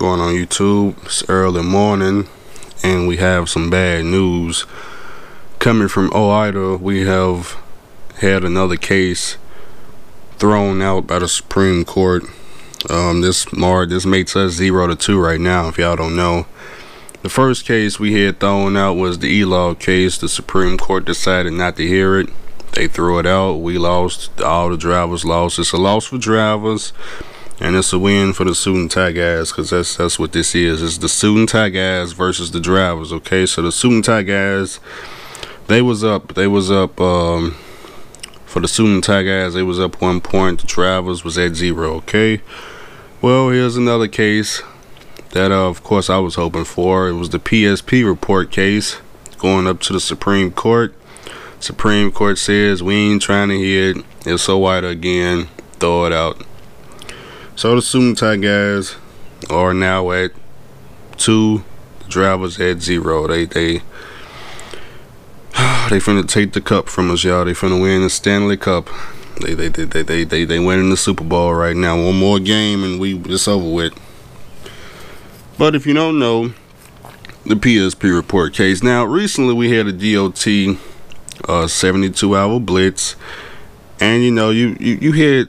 going on YouTube? It's early morning and we have some bad news coming from OOIDA. We have had another case thrown out by the Supreme Court. This makes us 0-2 right now, if y'all don't know. The first case we had thrown out was the E-Law case. The Supreme Court decided not to hear it. They threw it out. We lost. All the drivers lost. It's a loss for drivers, and it's a win for the suit and tie guys, because that's what this is. It's the suit and tie guys versus the drivers. Okay, so the suit and tie guys, they was up for the suit and tie guys. They was up 1 point. The drivers was at 0. Okay, well, here's another case that of course I was hoping for. It was the PSP report case going up to the Supreme Court. Supreme Court says we ain't trying to hear it. It's OOIDA again. Throw it out. So the suit and tie guys are now at 2. The drivers at 0. They finna take the cup from us, y'all. They finna win the Stanley Cup. They winning the Super Bowl right now. One more game and it's over with. But if you don't know, the PSP report case. Now recently we had a DOT 72-hour blitz, and you know you had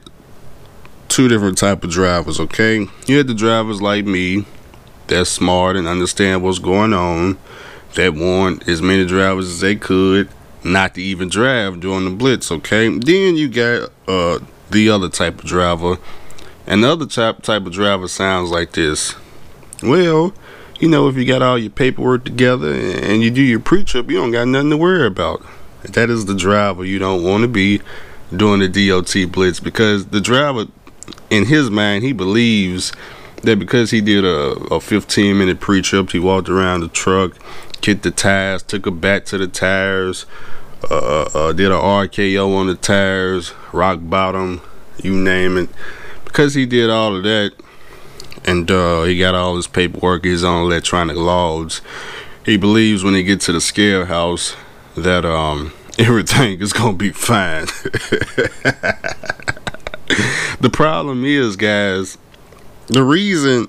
two different type of drivers. Okay, you had the drivers like me that's smart and understand what's going on, that want as many drivers as they could not to even drive during the blitz. Okay, then you got the other type of driver, and the other type of driver sounds like this. Well, you know, if you got all your paperwork together and you do your pre-trip, you don't got nothing to worry about. That is the driver you don't want to be doing the DOT blitz, because the driver, in his mind, he believes that because he did a 15-minute pre-trip, he walked around the truck, kicked the tires, took a bat to the tires, did a RKO on the tires, rock bottom, you name it. Because he did all of that, and he got all his paperwork, his own electronic logs, he believes when he gets to the scale house that everything is gonna be fine. The problem is, guys, the reason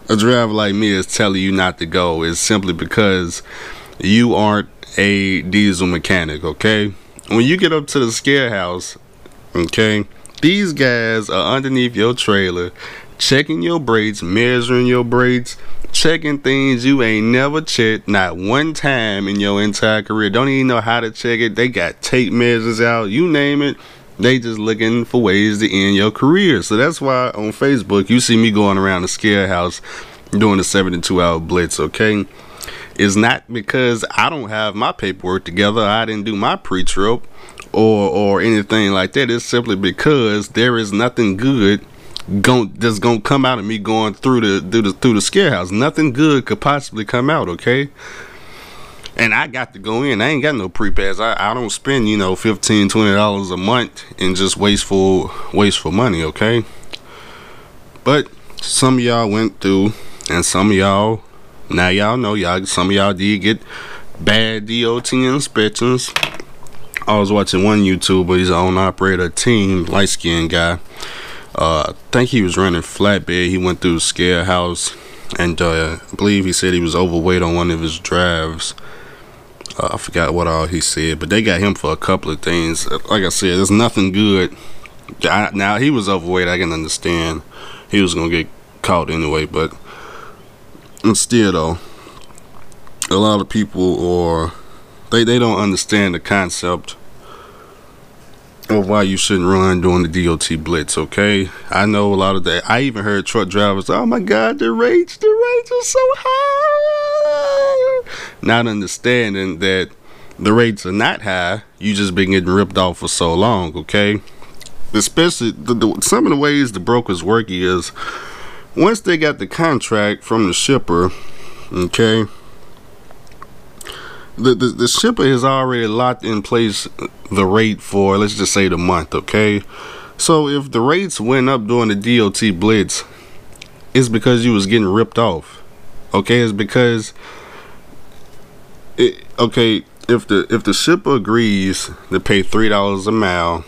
a driver like me is telling you not to go is simply because you aren't a diesel mechanic. Okay, when you get up to the scale house, okay, these guys are underneath your trailer, checking your brakes, measuring your brakes, checking things you ain't never checked not one time in your entire career. Don't even know how to check it. They got tape measures out, you name it. They just looking for ways to end your career. So that's why on Facebook you see me going around the scare house doing the 72-hour blitz. Okay, it's not because I don't have my paperwork together, I didn't do my pre-trip or anything like that. It's simply because there is nothing good that's gonna come out of me going through the scare house. Nothing good could possibly come out. Okay, and I got to go in. I ain't got no pre-pass. I don't spend, you know, $15-$20 a month in just wasteful money. Okay, but some of y'all went through, and some of y'all, now y'all know, some of y'all did get bad DOT inspections. I was watching one YouTuber, he's an owner-operator team, light-skinned guy. I think he was running flatbed. He went through the scare house, and I believe he said he was overweight on one of his drives. I forgot what all he said, but they got him for a couple of things. Like I said, there's nothing good. Now he was overweight, I can understand. He was gonna get caught anyway, but still though, a lot of people they don't understand the concept of why you shouldn't run during the DOT blitz. Okay, I know a lot of that. I even heard truck drivers, oh my god, the rates are so high, not understanding that the rates are not high. You just been getting ripped off for so long. Okay, especially some of the ways the brokers work is, once they got the contract from the shipper, okay, the shipper has already locked in place the rate for, let's just say, the month. Okay, so if the rates went up during the DOT blitz, it's because you was getting ripped off. Okay, it's because okay, if the shipper agrees to pay $3 a mile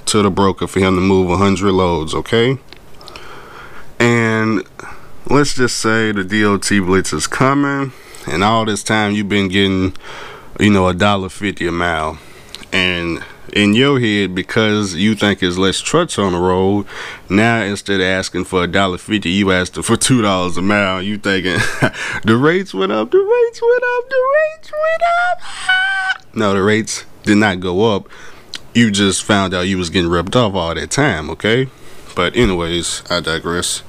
to the broker for him to move 100 loads, okay, and let's just say the DOT blitz is coming, and all this time you've been getting, $1.50 a mile, and in your head, because you think there's less trucks on the road, now instead of asking for $1.50, you asked for $2 a mile. You thinking the rates went up, the rates went up, the rates went up. No, the rates did not go up. You just found out you was getting ripped off all that time, okay? But anyways, I digress.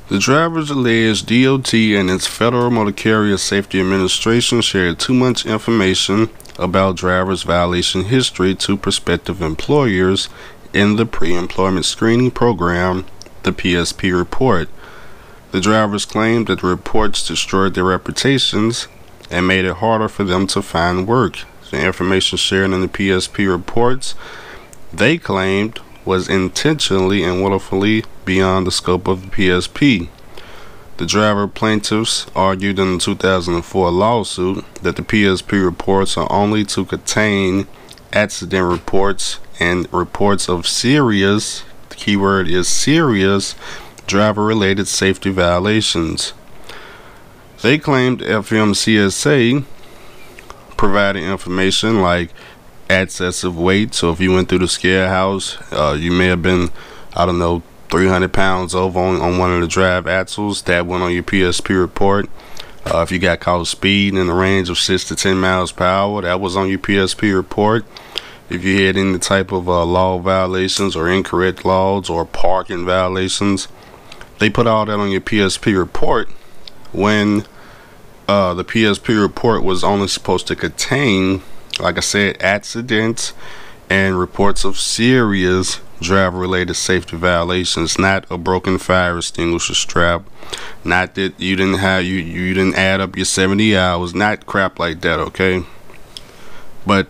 The drivers alleged DOT and its Federal Motor Carrier Safety Administration shared too much information about drivers' violation history to prospective employers in the pre-employment screening program, the PSP report. The drivers claimed that the reports destroyed their reputations and made it harder for them to find work. The information shared in the PSP reports, they claimed, was intentionally and willfully beyond the scope of the PSP. The driver plaintiffs argued in the 2004 lawsuit that the PSP reports are only to contain accident reports and reports of serious, the keyword is serious, driver-related safety violations. They claimed FMCSA provided information like excessive weight. So if you went through the scare house, you may have been, 300 pounds over on one of the drive axles. That went on your PSP report. If you got caught speeding in the range of 6 to 10 miles per hour, that was on your PSP report. If you had any type of law violations or incorrect laws or parking violations, they put all that on your PSP report, when the PSP report was only supposed to contain, like I said, accidents and reports of serious driver-related safety violations, not a broken fire extinguisher strap, not that you didn't add up your 70 hours, not crap like that, okay? But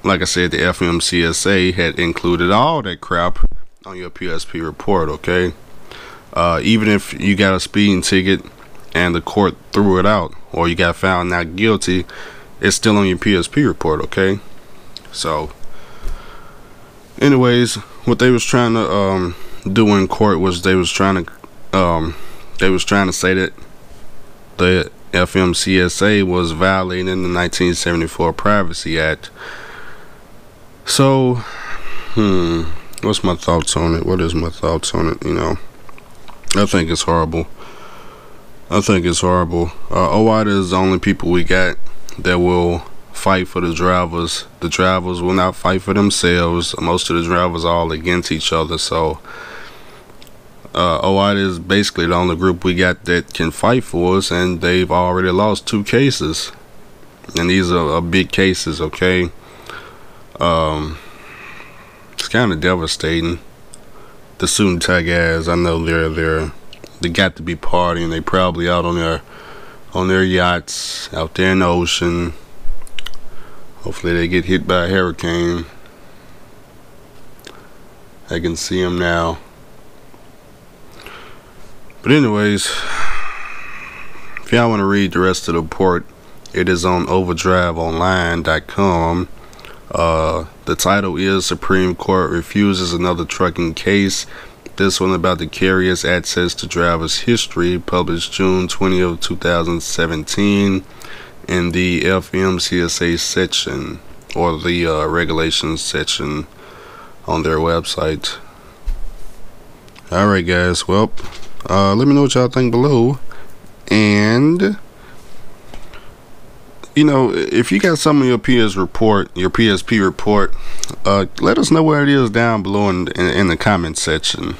like I said, the FMCSA had included all that crap on your PSP report, okay? Even if you got a speeding ticket and the court threw it out, or you got found not guilty, it's still on your PSP report, okay? So anyways, what they was trying to do in court was they was trying to say that the FMCSA was violating the 1974 Privacy Act. So what's my thoughts on it? What is my thoughts on it? I think it's horrible. OOIDA is the only people we got that will fight for the drivers. The drivers will not fight for themselves. Most of the drivers are all against each other. So OOIDA is basically the only group we got that can fight for us, and they've already lost 2 cases, and these are big cases, okay? It's kind of devastating. The suit and tie guys, I know they got to be partying. They probably out on their yachts out there in the ocean. Hopefully they get hit by a hurricane. I can see them now. But anyways, if y'all want to read the rest of the report, it is on overdriveonline.com. The title is Supreme Court Refuses Another Trucking Case. This one about the carrier's access to driver's history, published June 20th, 2017 in the FMCSA section, or the regulations section on their website. Alright guys, well, let me know what y'all think below, and if you got some of your PSP report, let us know where it is down below in the comment section.